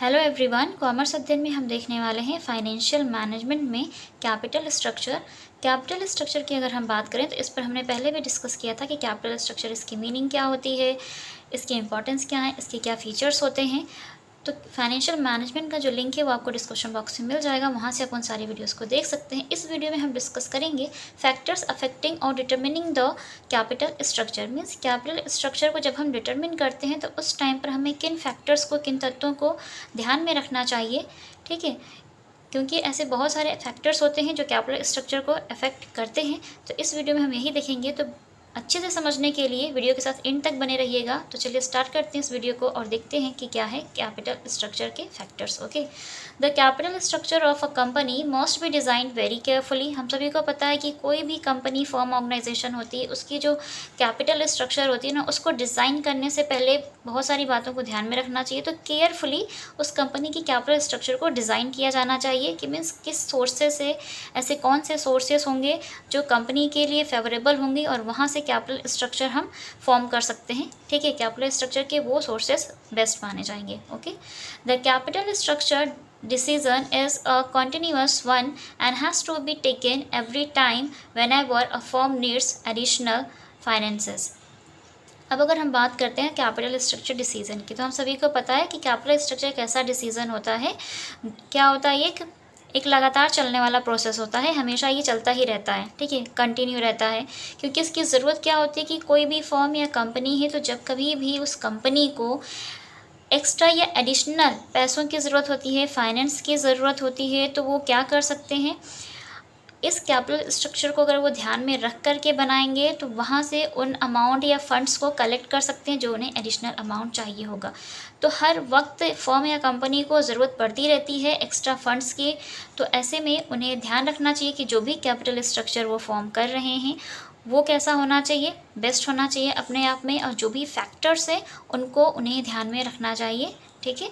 Hello everyone, commerce अध्ययन में हम देखने वाले हैं फाइनेंशियल मैनेजमेंट में कैपिटल स्ट्रक्चर। कैपिटल स्ट्रक्चर की अगर हम बात करें तो इस पर हमने पहले भी डिस्कस किया था कि कैपिटल स्ट्रक्चर, इसकी मीनिंग क्या होती है, इसकी इंपॉर्टेंस क्या है, इसके क्या फीचर्स होते हैं। तो फाइनेंशियल मैनेजमेंट का जो लिंक है वो आपको डिस्क्रिप्शन बॉक्स में मिल जाएगा, वहाँ से आप उन सारी वीडियोस को देख सकते हैं। इस वीडियो में हम डिस्कस करेंगे फैक्टर्स अफेक्टिंग और determining the capital structure. Means capital structure को जब हम डिटरमिन करते हैं तो उस टाइम पर हमें किन फैक्टर्स को, किन तत्वों को ध्यान में रखना चाहिए। ठीक है, क्योंकि ऐसे बहुत सारे फैक्टर्स होते हैं जो कैपिटल स्ट्रक्चर को अफेक्ट करते हैं। तो इस वीडियो में हम यही देखेंगे। तो अच्छे से समझने के लिए वीडियो के साथ एंड तक बने रहिएगा। तो चलिए स्टार्ट करते हैं इस वीडियो को और देखते हैं कि क्या है कैपिटल स्ट्रक्चर के factors. Okay, the capital structure of a company must be designed very carefully. हम सभी को पता है कि कोई भी कंपनी, फर्म, ऑर्गेनाइजेशन होती है, उसकी जो कैपिटल स्ट्रक्चर होती है ना, उसको डिज़ाइन करने से पहले बहुत सारी बातों को ध्यान में रखना चाहिए। तो केयरफुली उस कंपनी की कैपिटल स्ट्रक्चर को डिज़ाइन किया जाना चाहिए कि मीन्स किस सोर्सेज से, ऐसे कौन से सोर्सेज होंगे जो कंपनी के लिए फेवरेबल होंगे और वहाँ से कैपिटल स्ट्रक्चर हम फॉर्म कर सकते हैं। ठीक है, कैपिटल स्ट्रक्चर के वो सोर्सेज बेस्ट माने जाएंगे। Okay, the capital structure decision is a continuous one and has to be taken every time whenever a firm needs additional finances. अब अगर हम बात करते हैं कैपिटल स्ट्रक्चर डिसीजन की, तो हम सभी को पता है कि कैपिटल स्ट्रक्चर एक ऐसा डिसीजन होता है, क्या होता है, एक लगातार चलने वाला प्रोसेस होता है, हमेशा ये चलता ही रहता है। ठीक है, कंटिन्यू रहता है। क्योंकि इसकी ज़रूरत क्या होती है कि कोई भी फर्म या कंपनी है, तो जब कभी भी उस कंपनी को एक्स्ट्रा या एडिशनल पैसों की ज़रूरत होती है, फाइनेंस की ज़रूरत होती है, तो वो क्या कर सकते हैं, इस कैपिटल स्ट्रक्चर को अगर वो ध्यान में रख कर के बनाएंगे तो वहाँ से उन अमाउंट या फंड्स को कलेक्ट कर सकते हैं जो उन्हें एडिशनल अमाउंट चाहिए होगा। तो हर वक्त फर्म या कंपनी को ज़रूरत पड़ती रहती है एक्स्ट्रा फंड्स की। तो ऐसे में उन्हें ध्यान रखना चाहिए कि जो भी कैपिटल स्ट्रक्चर वो फॉर्म कर रहे हैं वो कैसा होना चाहिए, बेस्ट होना चाहिए अपने आप में, और जो भी फैक्टर्स हैं उनको उन्हें ध्यान में रखना चाहिए। ठीक है,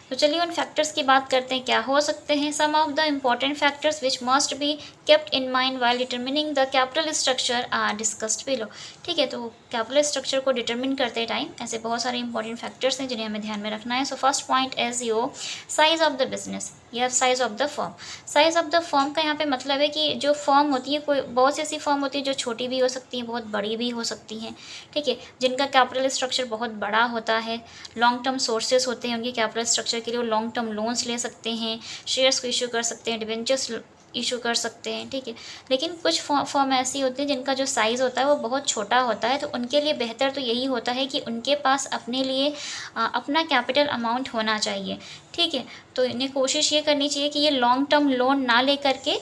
तो चलिए उन फैक्टर्स की बात करते हैं, क्या हो सकते हैं। Some of the important factors which must be kept in mind while determining the capital structure are discussed below. ठीक है, तो कैपिटल स्ट्रक्चर को डिटरमिन करते टाइम ऐसे बहुत सारे इंपॉर्टेंट फैक्टर्स हैं जिन्हें हमें ध्यान में रखना है। So first point is your size of the business या size of the firm. Size of the firm का यहाँ पे मतलब है कि जो फर्म होती है, कोई बहुत सी ऐसी फर्म होती है जो छोटी भी हो सकती हैं, बहुत बड़ी भी हो सकती हैं। ठीक है, जिनका कैपिटल स्ट्रक्चर बहुत बड़ा होता है, लॉन्ग टर्म सोर्सेस होते हैं उनके कैपिटल स्ट्रक्चर के लिए, वो लॉन्ग टर्म लोन्स ले सकते हैं, शेयर्स को इशू कर सकते हैं, डिबेंचर्स इशू कर सकते हैं। ठीक है, लेकिन कुछ फर्म ऐसी होती है जिनका जो साइज़ होता है वो बहुत छोटा होता है, तो उनके लिए बेहतर तो यही होता है कि उनके पास अपने लिए अपना कैपिटल अमाउंट होना चाहिए। ठीक है, तो इन्हें कोशिश ये करनी चाहिए कि ये लॉन्ग टर्म लोन ना ले करके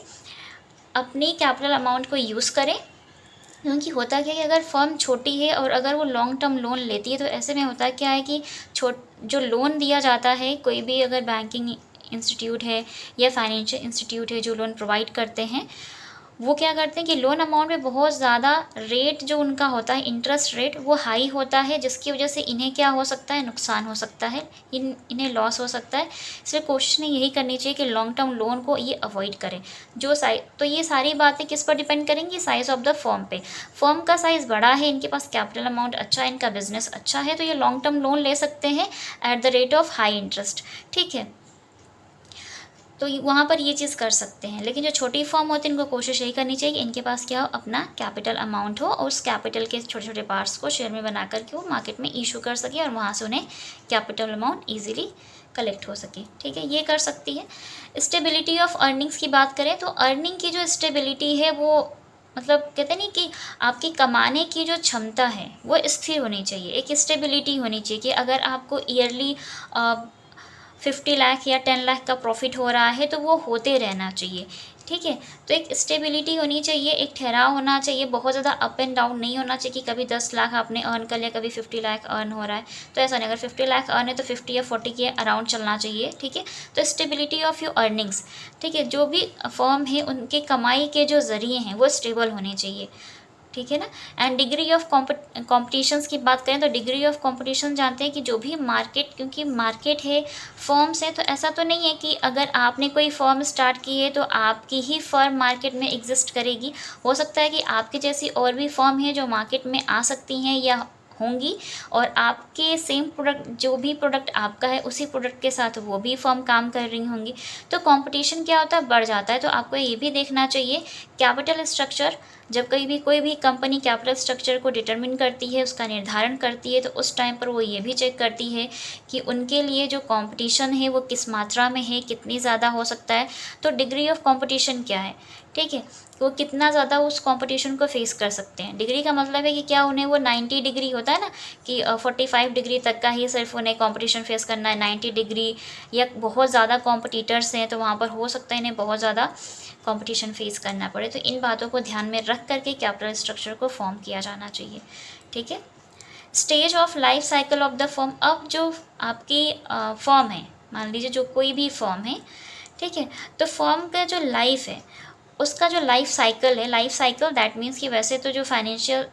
अपनी कैपिटल अमाउंट को यूज़ करें। क्योंकि होता क्या है कि अगर फर्म छोटी है और अगर वो लॉन्ग टर्म लोन लेती है तो ऐसे में होता क्या है कि जो लोन दिया जाता है, कोई भी अगर बैंकिंग इंस्टीट्यूट है या फाइनेंशियल इंस्टीट्यूट है जो लोन प्रोवाइड करते हैं, वो क्या करते हैं कि लोन अमाउंट में बहुत ज़्यादा रेट जो उनका होता है, इंटरेस्ट रेट, वो हाई होता है, जिसकी वजह से इन्हें क्या हो सकता है, नुकसान हो सकता है, इन्हें लॉस हो सकता है। इसलिए कोशिश नहीं यही करनी चाहिए कि लॉन्ग टर्म लोन को ये अवॉइड करें। तो ये सारी बातें किस पर डिपेंड करेंगी, साइज़ ऑफ द फर्म पे। फर्म का साइज़ बड़ा है, इनके पास कैपिटल अमाउंट अच्छा है, इनका बिजनेस अच्छा है, तो ये लॉन्ग टर्म लोन ले सकते हैं at the rate of high interest. ठीक है, तो वहाँ पर ये चीज़ कर सकते हैं। लेकिन जो छोटी फर्म होती है इनको कोशिश यही करनी चाहिए कि इनके पास क्या हो, अपना कैपिटल अमाउंट हो और उस कैपिटल के छोटे छोटे पार्ट्स को शेयर में बना करके वो मार्केट में इशू कर सके और वहाँ से उन्हें कैपिटल अमाउंट ईजिली कलेक्ट हो सके। ठीक है, ये कर सकती है। स्टेबिलिटी ऑफ अर्निंग्स की बात करें तो अर्निंग की जो स्टेबिलिटी है वो मतलब कहते नहीं कि आपकी कमाने की जो क्षमता है वो स्थिर होनी चाहिए, एक स्टेबिलिटी होनी चाहिए कि अगर आपको ईयरली 50 लाख या 10 लाख का प्रॉफिट हो रहा है तो वो होते रहना चाहिए। ठीक है, तो एक स्टेबिलिटी होनी चाहिए, एक ठहराव होना चाहिए, बहुत ज़्यादा अप एंड डाउन नहीं होना चाहिए कि कभी 10 लाख आपने अर्न कर लिया, कभी 50 लाख अर्न हो रहा है, तो ऐसा नहीं। अगर 50 लाख अर्न है तो 50 या 40 के अराउंड चलना चाहिए। ठीक है, तो स्टेबिलिटी ऑफ योर अर्निंग्स। ठीक है, जो भी फर्म है उनके कमाई के जो ज़रिए हैं वो स्टेबल होने चाहिए। ठीक है ना। एंड डिग्री ऑफ कॉम्पिटिशन्स की बात करें तो डिग्री ऑफ कॉम्पिटिशन जानते हैं कि जो भी मार्केट, क्योंकि मार्केट है, फर्म्स है, तो ऐसा तो नहीं है कि अगर आपने कोई फर्म स्टार्ट की है तो आपकी ही फर्म मार्केट में एग्जिस्ट करेगी। हो सकता है कि आपकी जैसी और भी फर्म है जो मार्केट में आ सकती हैं या होंगी और आपके सेम प्रोडक्ट, जो भी प्रोडक्ट आपका है उसी प्रोडक्ट के साथ वो भी फर्म काम कर रही होंगी, तो कंपटीशन क्या होता है, बढ़ जाता है। तो आपको ये भी देखना चाहिए कैपिटल स्ट्रक्चर, जब कोई भी कंपनी कैपिटल स्ट्रक्चर को डिटरमिन करती है, उसका निर्धारण करती है, तो उस टाइम पर वो ये भी चेक करती है कि उनके लिए जो कंपटीशन है वो किस मात्रा में है, कितनी ज़्यादा हो सकता है, तो डिग्री ऑफ कंपटीशन क्या है, ठीक है, वो कितना ज़्यादा उस कंपटीशन को फेस कर सकते हैं। डिग्री का मतलब है कि क्या उन्हें वो 90 डिग्री होता है ना कि 45 डिग्री तक का ही सिर्फ उन्हें कंपटीशन फेस करना है, 90 डिग्री या बहुत ज़्यादा कॉम्पिटिटर्स हैं तो वहाँ पर हो सकता है इन्हें बहुत ज़्यादा कंपटीशन फेस करना पड़े। तो इन बातों को ध्यान में रख करके कैपिटल स्ट्रक्चर को फॉर्म किया जाना चाहिए, ठीक है। Stage of life cycle of the firm, अब जो आपकी फर्म है, मान लीजिए जो कोई भी फर्म है, ठीक है, तो फर्म का जो लाइफ है उसका जो लाइफ साइकिल है, लाइफ साइकिल दैट मीन्स कि वैसे तो जो फाइनेंशियल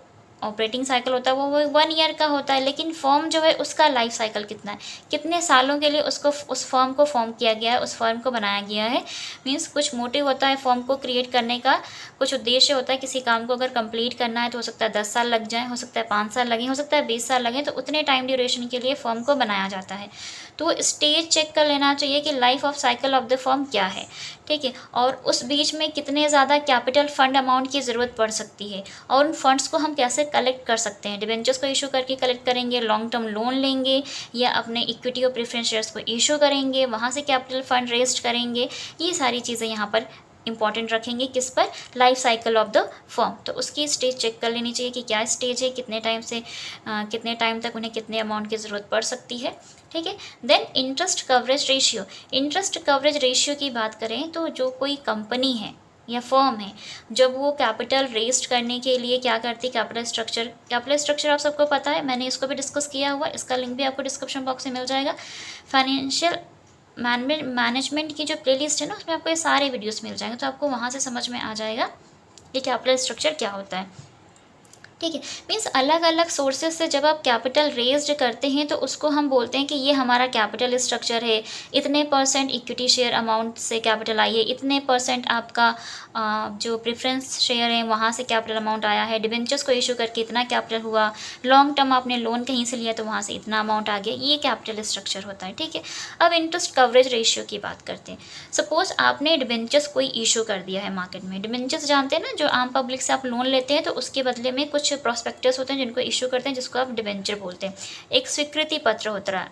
ऑपरेटिंग साइकिल होता है वो 1 ईयर का होता है, लेकिन फर्म जो है उसका लाइफ साइकिल कितना है, कितने सालों के लिए उसको उस फर्म को फॉर्म किया गया है, उस फर्म को बनाया गया है। मीन्स कुछ मोटिव होता है फर्म को क्रिएट करने का, कुछ उद्देश्य होता है, किसी काम को अगर कंप्लीट करना है तो हो सकता है 10 साल लग जाए, हो सकता है 5 साल लगे, हो सकता है 20 साल लगे, तो उतने टाइम ड्यूरेशन के लिए फर्म को बनाया जाता है। तो स्टेज चेक कर लेना चाहिए कि life of cycle of the firm क्या है, ठीक है, और उस बीच में कितने ज़्यादा कैपिटल फंड अमाउंट की ज़रूरत पड़ सकती है, और उन फंड्स को हम कैसे कलेक्ट कर सकते हैं। डिबेंचर्स को इशू करके कलेक्ट करेंगे, लॉन्ग टर्म लोन लेंगे, या अपने इक्विटी और प्रेफरेंस शेयर्स को इशू करेंगे, वहाँ से कैपिटल फंड रेस्ट करेंगे। ये सारी चीज़ें यहाँ पर इंपॉर्टेंट रखेंगे, किस पर, life cycle of the firm. तो उसकी स्टेज चेक कर लेनी चाहिए कि क्या स्टेज है, कितने टाइम से कितने टाइम तक उन्हें कितने अमाउंट की ज़रूरत पड़ सकती है, ठीक है। Then interest coverage ratio, interest coverage ratio की बात करें तो जो कोई कंपनी है या फर्म है, जब वो कैपिटल रेस्ट करने के लिए क्या करती है, कैपिटल स्ट्रक्चर आप सबको पता है, मैंने इसको भी डिस्कस किया हुआ, इसका लिंक भी आपको डिस्क्रिप्शन बॉक्स में मिल जाएगा। फाइनेंशियल मैनेजमेंट की जो प्लेलिस्ट है ना, उसमें आपको ये सारे वीडियोस मिल जाएंगे, तो आपको वहाँ से समझ में आ जाएगा कि कैपिटल स्ट्रक्चर क्या होता है, ठीक है। मीन्स अलग अलग सोर्सेज से जब आप कैपिटल रेज्ड करते हैं तो उसको हम बोलते हैं कि ये हमारा कैपिटल स्ट्रक्चर है, इतने % इक्विटी शेयर अमाउंट से कैपिटल आई है, इतने % आपका जो प्रेफरेंस शेयर है वहाँ से कैपिटल अमाउंट आया है, डिबेंचर्स को इशू करके इतना कैपिटल हुआ, लॉन्ग टर्म आपने लोन कहीं से लिया तो वहाँ से इतना अमाउंट आ गया, ये कैपिटल स्ट्रक्चर होता है, ठीक है। अब इंटरेस्ट कवरेज रेशियो की बात करते हैं। सपोज आपने डिबेंचर्स कोई इशू कर दिया है मार्केट में, डिबेंचर्स जानते हैं ना, जो आम पब्लिक से आप लोन लेते हैं तो उसके बदले में कुछ प्रोस्पेक्टस होते हैं जिनको इशू करते हैं, जिसको आप डिबेंचर बोलते हैं। एक स्वीकृति पत्र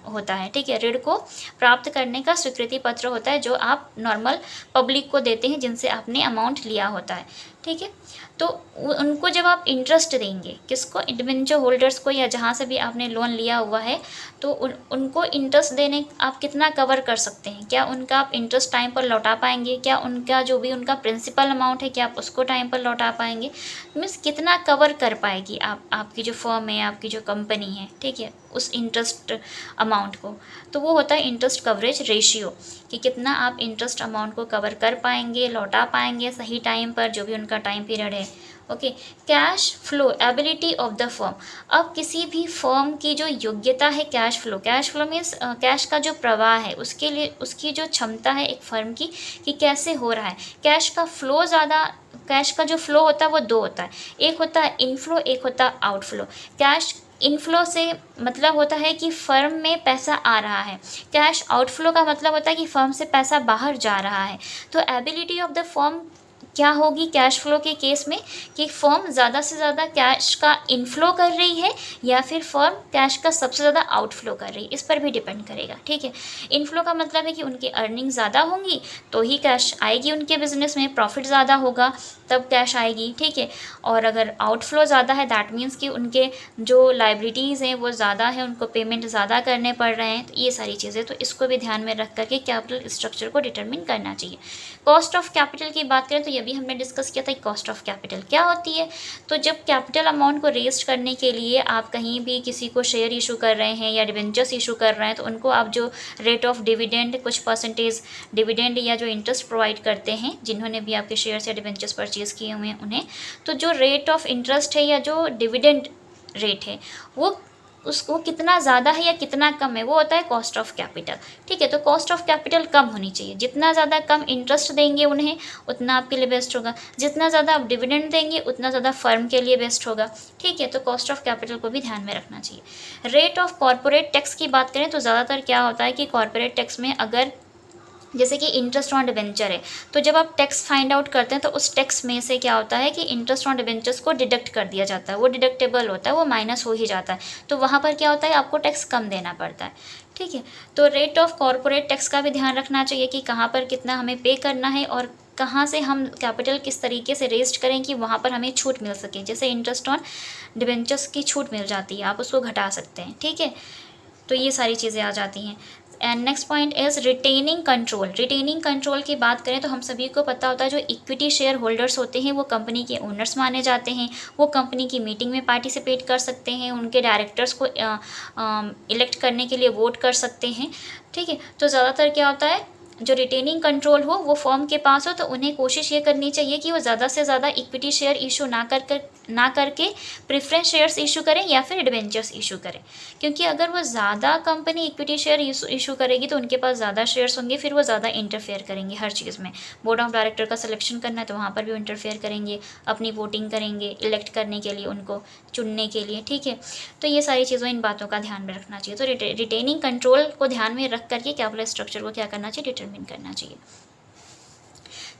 होता है, ठीक है, ऋण को प्राप्त करने का स्वीकृति पत्र होता है जो आप नॉर्मल पब्लिक को देते हैं जिनसे आपने अमाउंट लिया होता है, ठीक है। तो उनको जब आप इंटरेस्ट देंगे, किसको, डिबेंचर होल्डर्स को, या जहाँ से भी आपने लोन लिया हुआ है, तो उनको इंटरेस्ट देने आप कितना कवर कर सकते हैं, क्या उनका आप इंटरेस्ट टाइम पर लौटा पाएंगे, क्या उनका जो भी उनका प्रिंसिपल अमाउंट है क्या आप उसको टाइम पर लौटा पाएंगे, मीन्स कितना कवर कर पाएगी आपकी जो फर्म है, आपकी जो कंपनी है, ठीक है, उस इंटरेस्ट अमाउंट को। तो वो होता है इंटरेस्ट कवरेज रेशियो, कि कितना आप इंटरेस्ट अमाउंट को कवर कर पाएंगे, लौटा पाएंगे सही टाइम पर, जो भी उनका टाइम पीरियड है, okay. Cash flow ability of the firm, अब किसी भी फर्म की जो योग्यता है कैश फ्लो मीन्स कैश का जो प्रवाह है, उसके लिए उसकी जो क्षमता है एक फर्म की कि कैसे हो रहा है कैश का फ्लो। ज़्यादा कैश का जो फ्लो होता है वो 2 होता है, एक होता है इनफ्लो, एक होता है आउटफ्लो। कैश इनफ्लो से मतलब होता है कि फर्म में पैसा आ रहा है, कैश आउटफ्लो का मतलब होता है कि फर्म से पैसा बाहर जा रहा है। तो एबिलिटी ऑफ द फर्म क्या होगी कैश फ्लो के केस में, कि फर्म ज़्यादा से ज़्यादा कैश का इनफ्लो कर रही है या फिर फर्म कैश का सबसे ज़्यादा आउटफ्लो कर रही है, इस पर भी डिपेंड करेगा, ठीक है। इनफ्लो का मतलब है कि उनकी अर्निंग ज़्यादा होंगी तो ही कैश आएगी, उनके बिजनेस में प्रॉफिट ज़्यादा होगा तब कैश आएगी, ठीक है। और अगर आउटफ्लो ज़्यादा है दैट मीन्स कि उनके जो लाइबिलिटीज़ हैं वो ज़्यादा है, उनको पेमेंट ज़्यादा करने पड़ रहे हैं, तो ये सारी चीज़ें, तो इसको भी ध्यान में रख करके कैपिटल स्ट्रक्चर को डिटरमिन करना चाहिए। कॉस्ट ऑफ कैपिटल की बात करें तो ये भी हमने डिस्कस किया था, कॉस्ट ऑफ कैपिटल क्या होती है। तो जब कैपिटल अमाउंट को रेस्ट करने के लिए आप कहीं भी किसी को शेयर इशू कर रहे हैं या डिबेंचर्स इशू कर रहे हैं, तो उनको आप जो रेट ऑफ डिविडेंड, कुछ % डिविडेंड या जो इंटरेस्ट प्रोवाइड करते हैं, जिन्होंने भी आपके शेयर्स या डिबेंचर्स परचेज किए हुए हैं उन्हें, तो जो रेट ऑफ इंटरेस्ट है या जो डिविडेंड रेट है वो उसको कितना ज़्यादा है या कितना कम है, वो होता है कॉस्ट ऑफ कैपिटल। ठीक है, तो कॉस्ट ऑफ कैपिटल कम होनी चाहिए। जितना ज़्यादा कम इंटरेस्ट देंगे उन्हें, उतना आपके लिए बेस्ट होगा। जितना ज़्यादा आप डिविडेंड देंगे, उतना ज़्यादा फर्म के लिए बेस्ट होगा। ठीक है, तो कॉस्ट ऑफ कैपिटल को भी ध्यान में रखना चाहिए। रेट ऑफ कॉर्पोरेट टैक्स की बात करें तो ज़्यादातर क्या होता है कि कॉर्पोरेट टैक्स में अगर जैसे कि इंटरेस्ट ऑन डिबेंचर है, तो जब आप टैक्स फाइंड आउट करते हैं तो उस टैक्स में से क्या होता है कि इंटरेस्ट ऑन डिबेंचर्स को डिडक्ट कर दिया जाता है, वो डिडक्टेबल होता है, वो माइनस हो ही जाता है, तो वहाँ पर क्या होता है आपको टैक्स कम देना पड़ता है। ठीक है, तो रेट ऑफ कॉर्पोरेट टैक्स का भी ध्यान रखना चाहिए कि कहाँ पर कितना हमें पे करना है और कहाँ से हम कैपिटल किस तरीके से रेस्ट करें कि वहाँ पर हमें छूट मिल सके। जैसे इंटरेस्ट ऑन डिबेंचर्स की छूट मिल जाती है, आप उसको घटा सकते हैं। ठीक है, तो ये सारी चीज़ें आ जाती हैं। And next point is retaining control. Retaining control की बात करें तो हम सभी को पता होता है जो इक्विटी शेयर होल्डर्स होते हैं वो कंपनी के ओनर्स माने जाते हैं। वो कंपनी की मीटिंग में पार्टिसिपेट कर सकते हैं, उनके डायरेक्टर्स को इलेक्ट करने के लिए वोट कर सकते हैं। ठीक है, तो ज़्यादातर क्या होता है जो रिटेनिंग कंट्रोल हो वो फर्म के पास हो, तो उन्हें कोशिश ये करनी चाहिए कि वो ज़्यादा से ज़्यादा इक्विटी शेयर इशू ना करके प्रेफरेंस शेयर्स इशू करें या फिर डिबेंचर्स इशू करें। क्योंकि अगर वो ज़्यादा कंपनी इक्विटी शेयर इशू करेगी तो उनके पास ज़्यादा शेयर्स होंगे, फिर वो ज़्यादा इंटरफेयर करेंगे हर चीज़ में। बोर्ड ऑफ डायरेक्टर का सिलेक्शन करना है तो वहाँ पर भी इंटरफेयर करेंगे, अपनी वोटिंग करेंगे इलेक्ट करने के लिए, उनको चुनने के लिए। ठीक है, तो ये सारी चीज़ों इन बातों का ध्यान में रखना चाहिए। तो रिटेनिंग कंट्रोल को ध्यान में रख करके कैपिटल स्ट्रक्चर को क्या करना चाहिए, डिटरमिन करना चाहिए।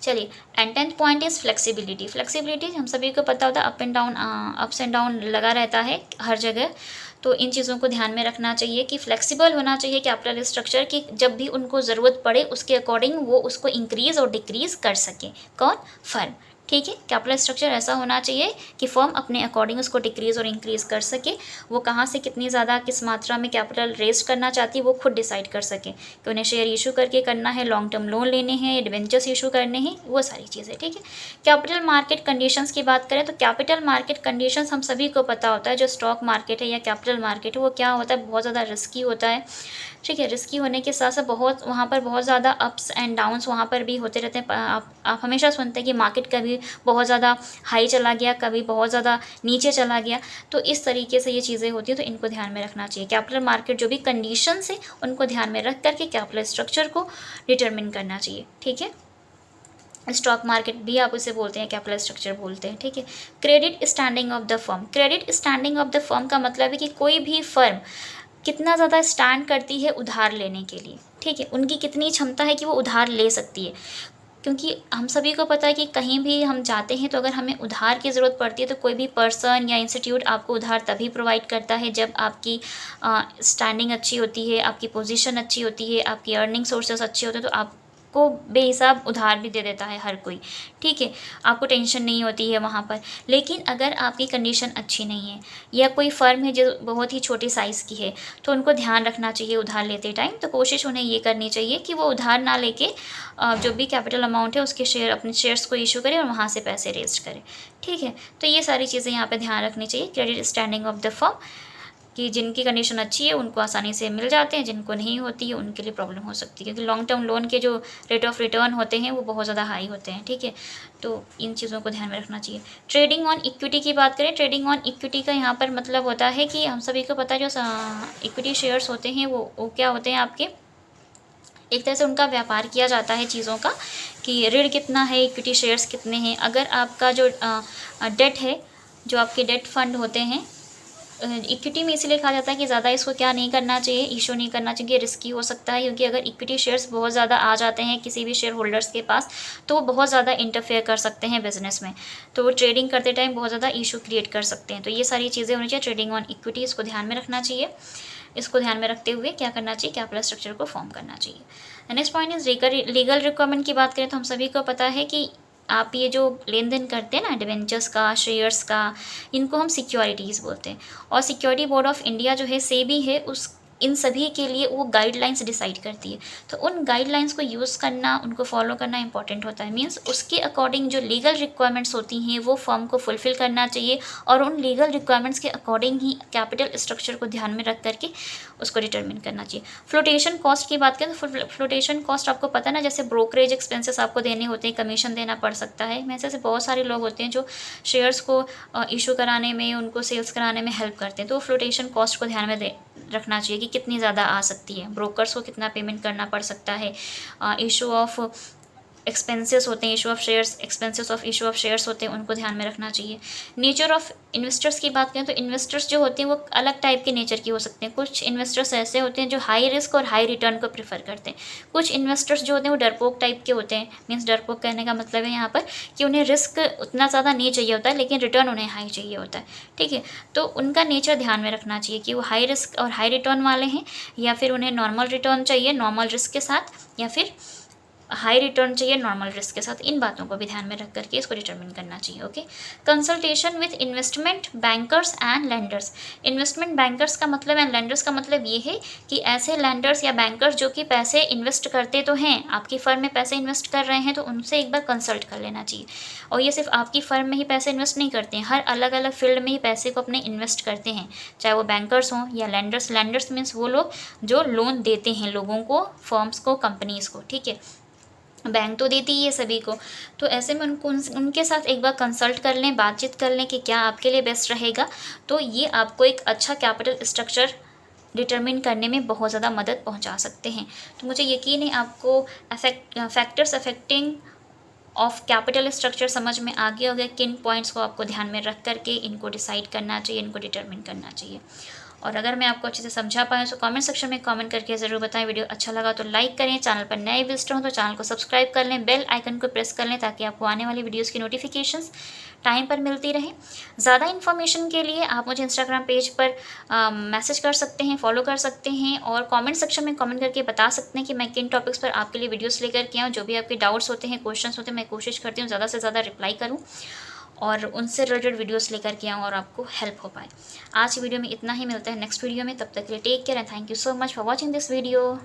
चलिए, and 10th point is flexibility. Flexibility हम सभी को पता होता है अप्स एंड डाउन लगा रहता है हर जगह, तो इन चीज़ों को ध्यान में रखना चाहिए कि फ्लेक्सिबल होना चाहिए कैपिटल स्ट्रक्चर की, जब भी उनको ज़रूरत पड़े उसके अकॉर्डिंग वो उसको इंक्रीज़ और डिक्रीज़ कर सके। कौन? फर्म। ठीक है, कैपिटल स्ट्रक्चर ऐसा होना चाहिए कि फर्म अपने अकॉर्डिंग उसको डिक्रीज़ और इंक्रीज़ कर सके। वो कहाँ से कितनी ज़्यादा किस मात्रा में कैपिटल रेज करना चाहती है वो खुद डिसाइड कर सके कि उन्हें शेयर इशू करके करना है, लॉन्ग टर्म लोन लेने हैं, डिवेंचर्स इशू करने हैं, वो सारी चीज़ें। ठीक है, कैपिटल मार्केट कंडीशंस की बात करें तो कैपिटल मार्केट कंडीशंस हम सभी को पता होता है जो स्टॉक मार्केट है या कैपिटल मार्केट है वो क्या होता है, बहुत ज़्यादा रिस्की होता है। ठीक है, रिस्की होने के साथ साथ वहाँ पर बहुत ज़्यादा अप्स एंड डाउन्स वहाँ पर भी होते रहते हैं। आप हमेशा सुनते हैं कि मार्केट कभी बहुत ज़्यादा हाई चला गया, कभी बहुत ज़्यादा नीचे चला गया, तो इस तरीके से ये चीज़ें होती हैं, तो इनको ध्यान में रखना चाहिए। कैपिटल मार्केट जो भी कंडीशंस है उनको ध्यान में रख करके कैपिटल स्ट्रक्चर को डिटरमिन करना चाहिए। ठीक है, स्टॉक मार्केट भी आप उसे बोलते हैं, कैपिटल स्ट्रक्चर बोलते हैं। ठीक है, credit standing of the firm. Credit standing of the firm का मतलब है कि कोई भी फर्म कितना ज़्यादा स्टैंड करती है उधार लेने के लिए। ठीक है, उनकी कितनी क्षमता है कि वो उधार ले सकती है। क्योंकि हम सभी को पता है कि कहीं भी हम जाते हैं तो अगर हमें उधार की ज़रूरत पड़ती है तो कोई भी पर्सन या इंस्टीट्यूट आपको उधार तभी प्रोवाइड करता है जब आपकी स्टैंडिंग अच्छी होती है, आपकी पोजीशन अच्छी होती है, आपकी अर्निंग सोर्सेस अच्छे होते हैं, तो आपको बेहिसाब उधार भी दे देता है हर कोई। ठीक है, आपको टेंशन नहीं होती है वहाँ पर। लेकिन अगर आपकी कंडीशन अच्छी नहीं है या कोई फर्म है जो बहुत ही छोटी साइज़ की है, तो उनको ध्यान रखना चाहिए उधार लेते टाइम। तो कोशिश उन्हें ये करनी चाहिए कि वो उधार ना लेके जो भी कैपिटल अमाउंट है उसके शेयर, अपने शेयर्स को इशू करें और वहाँ से पैसे रेज करें। ठीक है, तो ये सारी चीज़ें यहाँ पे ध्यान रखनी चाहिए। Credit standing of the firm कि जिनकी कंडीशन अच्छी है उनको आसानी से मिल जाते हैं, जिनको नहीं होती है उनके लिए प्रॉब्लम हो सकती है, क्योंकि लॉन्ग टर्म लोन के जो रेट ऑफ रिटर्न होते हैं वो बहुत ज़्यादा हाई होते हैं। ठीक है, तो इन चीज़ों को ध्यान में रखना चाहिए। ट्रेडिंग ऑन इक्विटी की बात करें, ट्रेडिंग ऑन इक्विटी का यहाँ पर मतलब होता है कि हम सभी को पता है जो इक्विटी शेयर्स होते हैं वो क्या होते हैं आपके, एक तरह से उनका व्यापार किया जाता है चीज़ों का कि ऋण कितना है, इक्विटी शेयर्स कितने हैं। अगर आपका जो डेट है, जो आपके डेट फंड होते हैं, इक्विटी में इसलिए कहा जाता है कि ज़्यादा इसको क्या नहीं करना चाहिए, इशू नहीं करना चाहिए, रिस्की हो सकता है। क्योंकि अगर इक्विटी शेयर्स बहुत ज़्यादा आ जाते हैं किसी भी शेयर होल्डर्स के पास तो वो बहुत ज़्यादा इंटरफेयर कर सकते हैं बिजनेस में, तो वो ट्रेडिंग करते टाइम बहुत ज़्यादा इशू क्रिएट कर सकते हैं। तो ये सारी चीज़ें होनी चाहिए। ट्रेडिंग ऑन इक्विटी, इसको ध्यान में रखना चाहिए। इसको ध्यान में रखते हुए क्या करना चाहिए, कैपिटल स्ट्रक्चर को फॉर्म करना चाहिए। Next point is legal requirement की बात करें तो हम सभी को पता है कि आप ये जो लेन देन करते हैं ना डिवेंचर्स का, शेयर्स का, इनको हम सिक्योरिटीज़ बोलते हैं। और सिक्योरिटी बोर्ड ऑफ इंडिया जो है सेबी है, इन सभी के लिए वो गाइडलाइंस डिसाइड करती है। तो उन गाइडलाइंस को यूज़ करना, उनको फॉलो करना इंपॉर्टेंट होता है। मीन्स उसके अकॉर्डिंग जो लीगल रिक्वायरमेंट्स होती हैं वो फर्म को फुलफ़िल करना चाहिए, और उन लीगल रिक्वायरमेंट्स के अकॉर्डिंग ही कैपिटल स्ट्रक्चर को ध्यान में रख करके उसको डिटरमिन करना चाहिए। फ्लोटेशन कॉस्ट की बात करें तो फ्लोटेशन कॉस्ट आपको पता है ना, जैसे ब्रोकरेज एक्सपेंसेस आपको देने होते हैं, कमीशन देना पड़ सकता है। में से बहुत सारे लोग होते हैं जो शेयर्स को इशू कराने में, उनको सेल्स कराने में हेल्प करते हैं। तो फ्लोटेशन कॉस्ट को ध्यान में रखना चाहिए कि कितनी ज़्यादा आ सकती है, ब्रोकर्स को कितना पेमेंट करना पड़ सकता है। इशू ऑफ एक्सपेंसेस होते हैं, issue of shares, expenses of issue of shares होते हैं, उनको ध्यान में रखना चाहिए। नेचर ऑफ इन्वेस्टर्स की बात करें तो इन्वेस्टर्स जो होते हैं वो अलग टाइप के नेचर के हो सकते हैं। कुछ इन्वेस्टर्स ऐसे होते हैं जो हाई रिस्क और हाई रिटर्न को प्रेफर करते हैं। कुछ इन्वेस्टर्स जो होते हैं वो डरपोक टाइप के होते हैं। मीन्स डरपोक कहने का मतलब है यहाँ पर कि उन्हें रिस्क उतना ज़्यादा नहीं चाहिए होता है, लेकिन रिटर्न उन्हें हाई चाहिए होता है। ठीक है, तो उनका नेचर ध्यान में रखना चाहिए कि वो हाई रिस्क और हाई रिटर्न वाले हैं, या फिर उन्हें नॉर्मल रिटर्न चाहिए नॉर्मल रिस्क के साथ, या फिर हाई रिटर्न चाहिए नॉर्मल रिस्क के साथ। इन बातों को भी ध्यान में रख करके इसको डिटरमिन करना चाहिए। Okay, consultation with investment bankers and lenders. Investment bankers का मतलब एंड लेंडर्स का मतलब ये है कि ऐसे लेंडर्स या बैंकर्स जो कि पैसे इन्वेस्ट करते तो हैं, आपकी फर्म में पैसे इन्वेस्ट कर रहे हैं, तो उनसे एक बार कंसल्ट कर लेना चाहिए। और ये सिर्फ आपकी फर्म में ही पैसे इन्वेस्ट नहीं करते हैं, हर अलग अलग फील्ड में ही पैसे को अपने इन्वेस्ट करते हैं, चाहे वो बैंकर्स हों या लेंडर्स। लेंडर्स मीन्स वो लोग जो लोन देते हैं लोगों को, फर्म्स को, कंपनीज़ को। ठीक है, बैंक तो देती ही है सभी को। तो ऐसे में उनके साथ एक बार कंसल्ट कर लें, बातचीत कर लें कि क्या आपके लिए बेस्ट रहेगा। तो ये आपको एक अच्छा कैपिटल स्ट्रक्चर डिटरमिन करने में बहुत ज़्यादा मदद पहुंचा सकते हैं। तो मुझे यकीन है आपको factors affecting of capital structure समझ में आ गया होगा, किन पॉइंट्स को आपको ध्यान में रख करके इनको डिसाइड करना चाहिए, इनको डिटरमिन करना चाहिए। और अगर मैं आपको अच्छे से समझा पाऊँ तो कमेंट सेक्शन में कमेंट करके ज़रूर बताएं। वीडियो अच्छा लगा तो लाइक करें, चैनल पर नए विजिटर हों तो चैनल को सब्सक्राइब कर लें, बेल आइकन को प्रेस कर लें ताकि आपको आने वाली वीडियोस की नोटिफिकेशंस टाइम पर मिलती रहे। ज़्यादा इन्फॉर्मेशन के लिए आप मुझे इंस्टाग्राम पेज पर मैसेज कर सकते हैं, फॉलो कर सकते हैं, और कमेंट सेक्शन में कमेंट करके बता सकते हैं कि मैं किन टॉपिक्स पर आपके लिए वीडियोस लेकर के आऊँ। जो भी आपके डाउट्स होते हैं, क्वेश्चंस होते हैं, मैं कोशिश करती हूँ ज़्यादा से ज़्यादा रिप्लाई करूँ और उनसे रिलेटेड वीडियोस लेकर के आऊँ और आपको हेल्प हो पाए। आज की वीडियो में इतना ही, मिलता है नेक्स्ट वीडियो में। तब तक के लिए take care and thank you so much for watching this video.